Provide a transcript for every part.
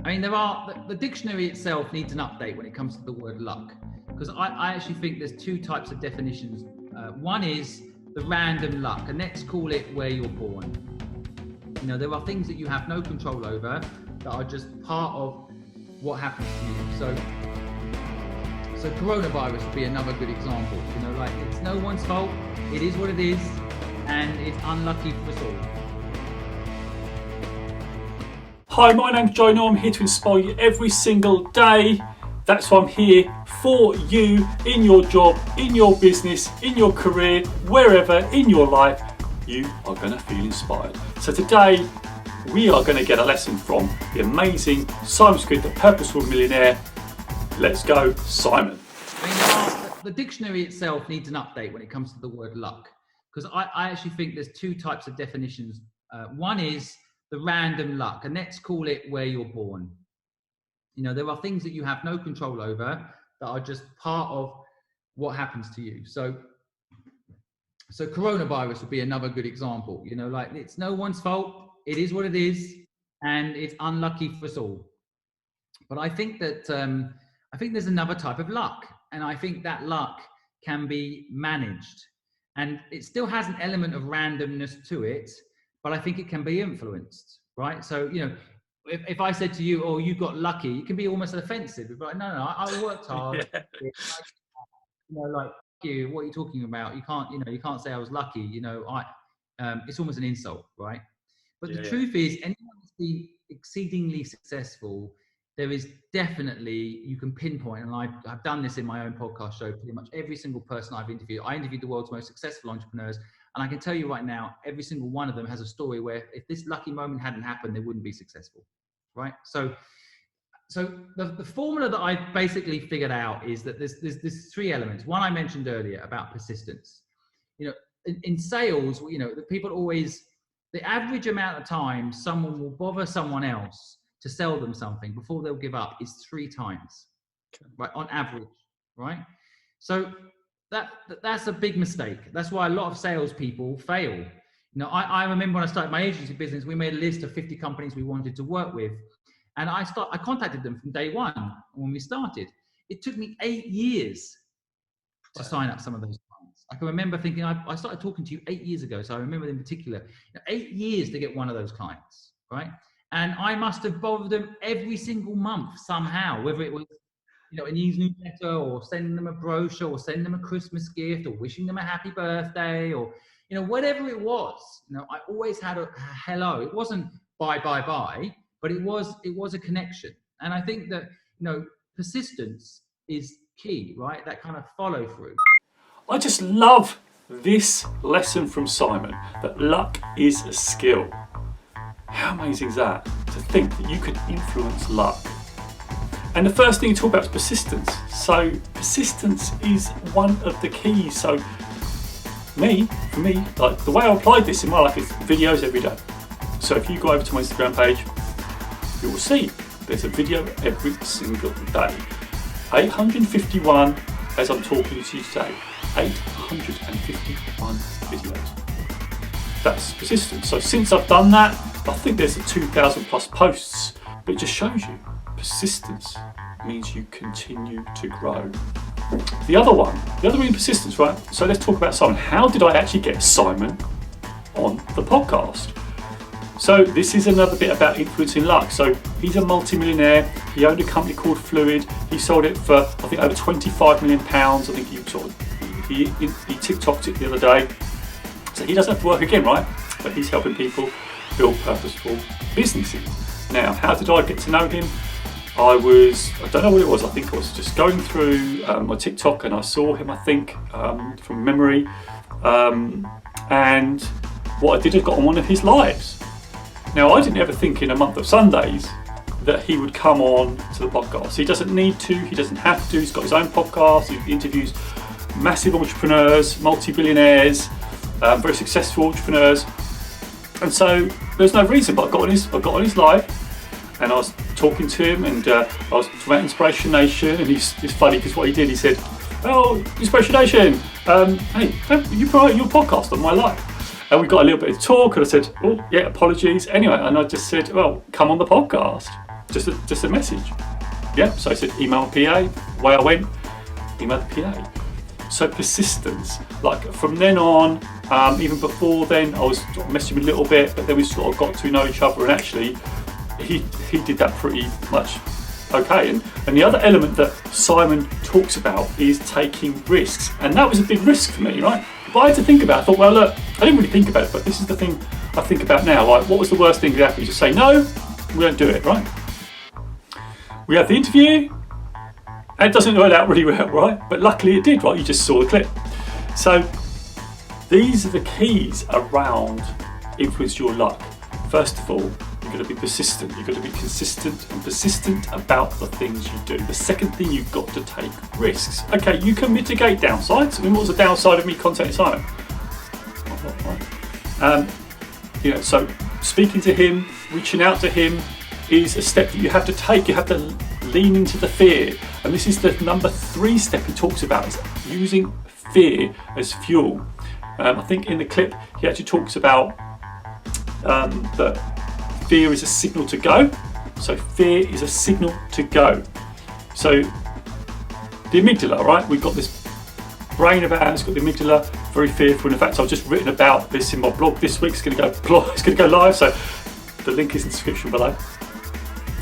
I mean, the dictionary itself needs an update when it comes to the word luck, because I actually think there's two types of definitions. One is the random luck, and let's call it where you're born. You know, there are things that you have no control over that are just part of what happens to you. So coronavirus would be another good example. You know, like, it's no one's fault. It is what it is, and it's unlucky for us all. Hi, my name's Joe. I'm here to inspire you every single day. That's why I'm here for you, in your job, in your business, in your career, wherever in your life, you are going to feel inspired. So today, we are going to get a lesson from the amazing Simon Squibb, the purposeful millionaire. Let's go, Simon. I mean, the dictionary itself needs an update when it comes to the word luck, because I actually think there's two types of definitions. One is the random luck, and let's call it where you're born. You know, there are things that you have no control over that are just part of what happens to you. So coronavirus would be another good example. You know, like, it's no one's fault. It is what it is, and it's unlucky for us all. But I think that there's another type of luck, and I think that luck can be managed, and it still has an element of randomness to it, but I think it can be influenced, right? So, you know, if I said to you, "Oh, you got lucky," it can be almost offensive. It's like, no, I worked hard. Yeah. You know, like, you, what are you talking about? You can't say I was lucky. You know, it's almost an insult, right? But the truth is, anyone that's been exceedingly successful, there is definitely, you can pinpoint, and I've done this in my own podcast show, pretty much every single person I've interviewed. I interviewed the world's most successful entrepreneurs, and I can tell you right now, every single one of them has a story where if this lucky moment hadn't happened, they wouldn't be successful, right? So the formula that I've basically figured out is that there's three elements. One I mentioned earlier about persistence. You know, in sales, you know, the people always, the average amount of time someone will bother someone else to sell them something before they'll give up is 3 times, right? On average, right? So that's a big mistake. That's why a lot of salespeople fail. You know, I remember when I started my agency business, we made a list of 50 companies we wanted to work with. And I contacted them from day one when we started. It took me 8 years to sign up some of those clients. I can remember thinking, I started talking to you 8 years ago, so I remember in particular, 8 years to get one of those clients, right? And I must have bothered them every single month somehow, whether it was, you know, a newsletter, or sending them a brochure, or sending them a Christmas gift, or wishing them a happy birthday, or, you know, whatever it was. You know, I always had a hello. It wasn't bye, but it was a connection. And I think that, you know, persistence is key, right? That kind of follow through. I just love this lesson from Simon, that luck is a skill. How amazing is that? To think that you could influence luck. And the first thing you talk about is persistence. So persistence is one of the keys. So for me, like, the way I applied this in my life is videos every day. So if you go over to my Instagram page, you will see there's a video every single day. 851 as I'm talking to you today. 851 videos. That's persistence. So since I've done that, I think there's 2,000 plus posts. But it just shows you persistence means you continue to grow. The other being persistence, right? So let's talk about Simon. How did I actually get Simon on the podcast? So this is another bit about influencing luck. So he's a multi-millionaire. He owned a company called Fluid. He sold it for, I think, over £25 million. I think he TikToked it the other day. So he doesn't have to work again, right? But he's helping people build purposeful businesses. Now, how did I get to know him? I don't know what it was. I think I was just going through my TikTok, and I saw him, I think, from memory. And what I did, I got on one of his lives. Now, I didn't ever think in a month of Sundays that he would come on to the podcast. He doesn't need to, he doesn't have to. He's got his own podcast. He interviews massive entrepreneurs, multi-billionaires, very successful entrepreneurs. And so there's no reason, but I got on his live, and I was talking to him, and I was talking about InspirationNation, and it's funny because what he did, he said, "Oh, InspirationNation, hey, you promote your podcast on my live." And we got a little bit of talk, and I said, "Oh, yeah, apologies." Anyway, and I just said, "Well, come on the podcast." just a message. Yeah, so I said email the PA, away I went, email the PA. So persistence, like from then on, even before then, I was messaging him a little bit, but then we sort of got to know each other, and actually he did that pretty much okay. And the other element that Simon talks about is taking risks, and that was a big risk for me, right? But I had to think about it. I thought, well, look, I didn't really think about it, but this is the thing I think about now. Like, what was the worst thing that happened? You just say no, we don't do it, right? We have the interview, and it doesn't work out really well, right? But luckily it did, right? You just saw the clip. So these are the keys around influence your luck. First of all, you've got to be persistent. You've got to be consistent and persistent about the things you do. The second thing, you've got to take risks. Okay, you can mitigate downsides. I mean, what was the downside of me contacting Simon? So speaking to him, reaching out to him is a step that you have to take. You have to lean into the fear. And this is the number 3 step he talks about, is using fear as fuel. I think in the clip, he actually talks about that fear is a signal to go. So fear is a signal to go. So the amygdala, right? We've got this brain of ours, got the amygdala, very fearful. And in fact, I've just written about this in my blog this week. It's going to go live. So the link is in the description below.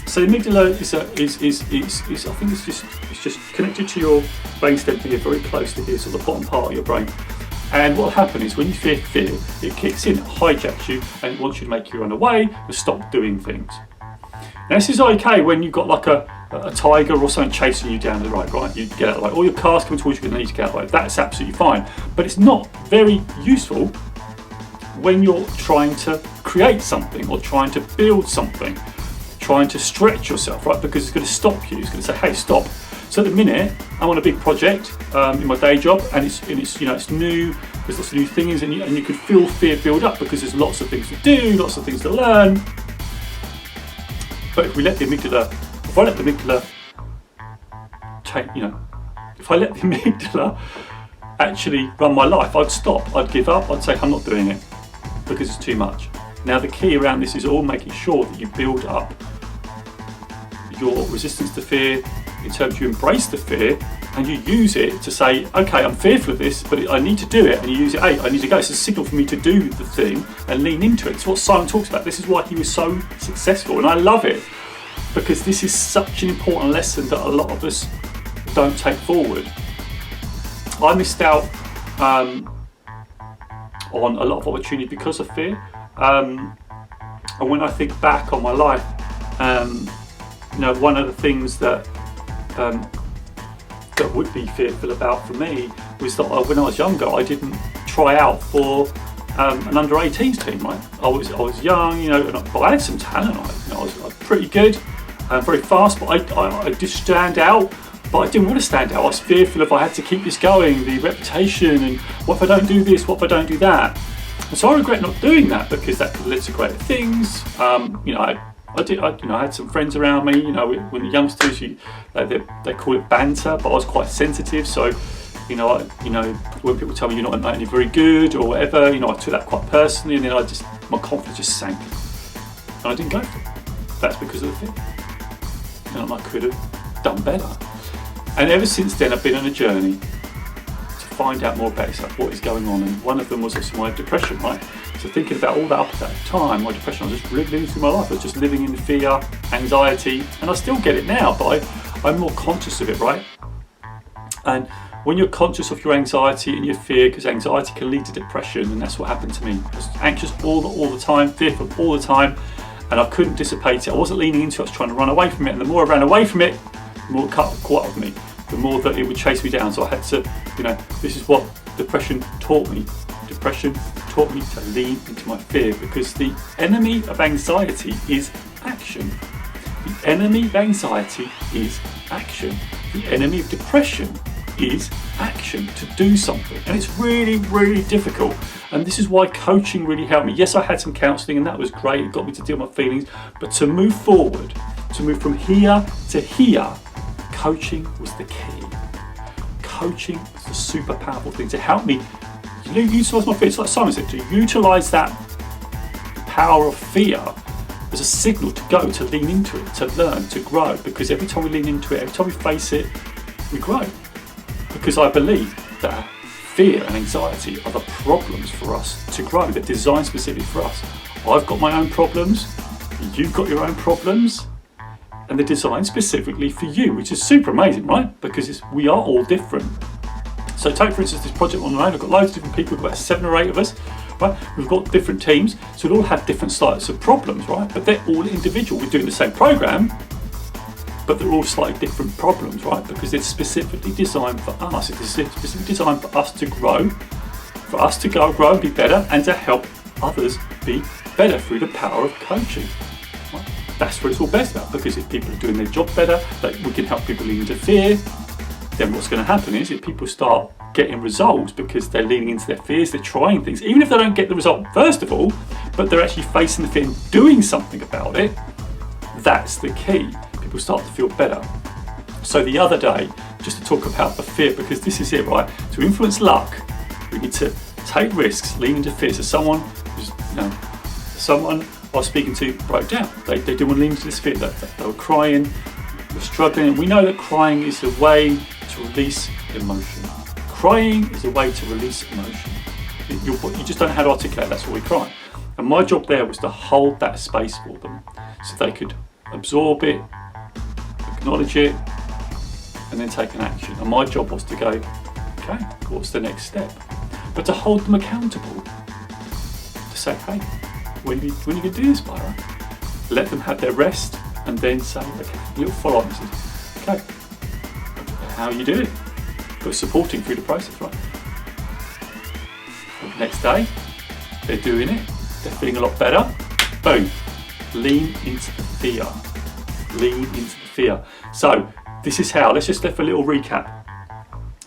So the amygdala is I think it's just connected to your brainstem here, very close to here, so the bottom part of your brain. And what will happen is when you feel fear, it kicks in, it hijacks you, and it wants you to make you run away and stop doing things. Now this is okay when you've got like a tiger or something chasing you down the road, right? You get out of the way, or your car's coming towards you, you're going to need to get out of the way. That's absolutely fine. But it's not very useful when you're trying to create something or trying to build something, trying to stretch yourself, right? Because it's going to stop you. It's going to say, hey, stop. So at the minute, I'm on a big project in my day job, and it's new. There's lots of new things, and you can feel fear build up because there's lots of things to do, lots of things to learn. But if I let the amygdala actually run my life, I'd stop. I'd give up. I'd say I'm not doing it because it's too much. Now the key around this is all making sure that you build up your resistance to fear, in terms you embrace the fear and you use it to say, okay, I'm fearful of this, but I need to do it, and you use it, hey, I need to go. It's a signal for me to do the thing and lean into it. It's what Simon talks about. This is why he was so successful, and I love it because this is such an important lesson that a lot of us don't take forward. I missed out on a lot of opportunity because of fear, and when I think back on my life, one of the things that would be fearful about for me was that when I was younger, I didn't try out for an under 18s team. Right, I was young, but I had some talent. I was pretty good and very fast, but I did stand out. But I didn't want to stand out. I was fearful if I had to keep this going, the reputation, and what if I don't do this, what if I don't do that. And so I regret not doing that because that could lead to greater things. I had some friends around me, when the youngsters, they call it banter, but I was quite sensitive. So, when people tell me you're not very good or whatever, I took that quite personally, and then my confidence just sank, and I didn't go for it. That's because of the fear. And I could have done better. And ever since then, I've been on a journey to find out more about what is going on. And one of them was also my depression, right? So thinking about all that up at that time, my depression, I was just living through my life. I was just living in fear, anxiety, and I still get it now, but I'm more conscious of it, right? And when you're conscious of your anxiety and your fear, because anxiety can lead to depression, and that's what happened to me. I was anxious all the time, fearful all the time, and I couldn't dissipate it. I wasn't leaning into it, I was trying to run away from it, and the more I ran away from it, the more it caught up with me, the more that it would chase me down. So I had to, this is what depression taught me. Depression taught me to lean into my fear, because the enemy of anxiety is action. The enemy of anxiety is action. The enemy of depression is action, to do something. And it's really, really difficult. And this is why coaching really helped me. Yes, I had some counselling and that was great. It got me to deal with my feelings. But to move forward, to move from here to here, coaching was the key. Coaching was the super powerful thing to help me utilise my fear. It's like Simon said, to utilise that power of fear as a signal to go, to lean into it, to learn, to grow, because every time we lean into it, every time we face it, we grow. Because I believe that fear and anxiety are the problems for us to grow. They're designed specifically for us. I've got my own problems, you've got your own problems, and they're designed specifically for you, which is super amazing, right? Because we are all different. So take, for instance, this project on my own. I've got loads of different people, we've got about 7 or 8 of us, right? We've got different teams, so we all have different types of problems, right? But they're all individual. We're doing the same program, but they're all slightly different problems, right? Because it's specifically designed for us. It's specifically designed for us to grow, for us to grow and be better, and to help others be better through the power of coaching. Right? That's what it's all best about, because if people are doing their job better, that we can help people lean into fear, then what's going to happen is if people start getting results because they're leaning into their fears, they're trying things, even if they don't get the result first of all, but they're actually facing the fear and doing something about it, that's the key. People start to feel better. So the other day, just to talk about the fear, because this is it, right? To influence luck, we need to take risks, lean into fear. So someone I was speaking to broke down. They didn't want to lean into this fear. They were crying, were struggling. And we know that crying is a way to release emotion. Crying is a way to release emotion. You just don't know how to articulate, that's why we cry. And my job there was to hold that space for them so they could absorb it, acknowledge it, and then take an action. And my job was to go, okay, what's the next step? But to hold them accountable, to say, hey, when are you going to do this, Byron? Let them have their rest, and then say, okay, a little follow-up. Okay, how are you doing? But supporting through the process, right? The next day, they're doing it, they're feeling a lot better. Boom, lean into the fear. Lean into the fear. So this is how. Let's just do a little recap.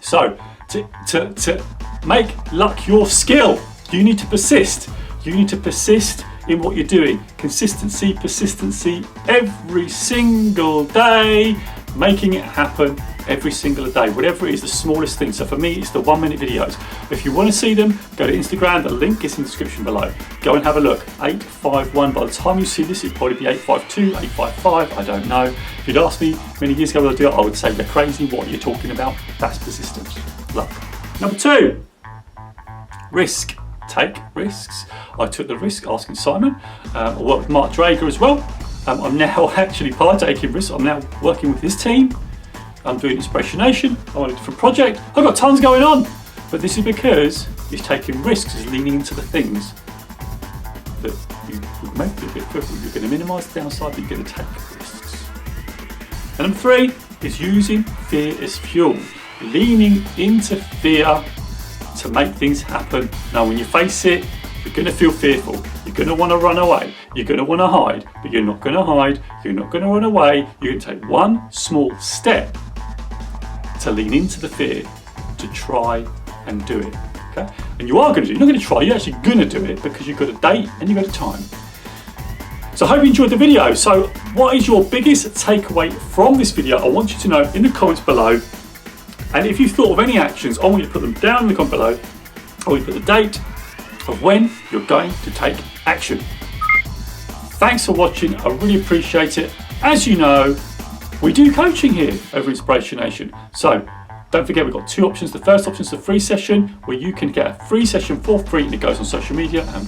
So to make luck your skill, you need to persist. You need to persist in what you're doing. Consistency, persistency, every single day, making it happen every single day, whatever it is, the smallest thing. So for me, it's the 1-minute videos. If you want to see them, go to Instagram, the link is in the description below. Go and have a look. 851, by the time you see this, it'll probably be 852, 855, I don't know. If you'd asked me many years ago what I'd do, I would say you're crazy, what are you talking about? That's persistence. Luck. Number 2, risk. Take risks. I took the risk asking Simon. I worked with Mark Drager as well. I'm now actually partaking risks. I'm now working with his team. I'm doing InspirationNation. I'm on a different project. I've got tons going on. But this is because he's taking risks, he's leaning into the things that you would make it a bit difficult. You're going to minimise the downside, but you're going to take risks. And number 3 is using fear as fuel. Leaning into fear to make things happen. Now when you face it, you're going to feel fearful. You're going to want to run away. You're going to want to hide, but you're not going to hide. You're not going to run away. You're going to take one small step to lean into the fear, to try and do it. Okay? And you are going to do it. You're not going to try, you're actually going to do it because you've got a date and you've got a time. So I hope you enjoyed the video. So what is your biggest takeaway from this video? I want you to know in the comments below. And if you've thought of any actions, I want you to put them down in the comment below. I want you to put the date of when you're going to take action. Thanks for watching. I really appreciate it. As you know, we do coaching here over InspirationNation. So don't forget, we've got 2 options. The first option is the free session where you can get a free session for free and it goes on social media and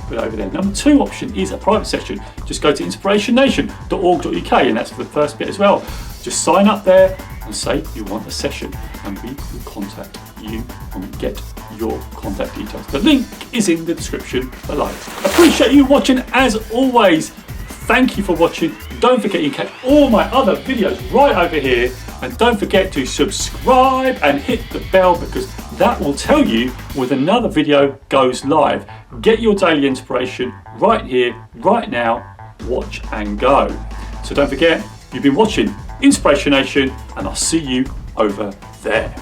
put it over there. Number 2 option is a private session. Just go to inspirationnation.org.uk and that's for the first bit as well. Just sign up there and say you want a session and we will contact you and get your contact details. The link is in the description below. Appreciate you watching as always. Thank you for watching. Don't forget you can catch all my other videos right over here, and don't forget to subscribe and hit the bell because that will tell you when another video goes live. Get your daily inspiration right here, right now. Watch and go. So don't forget, you've been watching InspirationNation and I'll see you over there.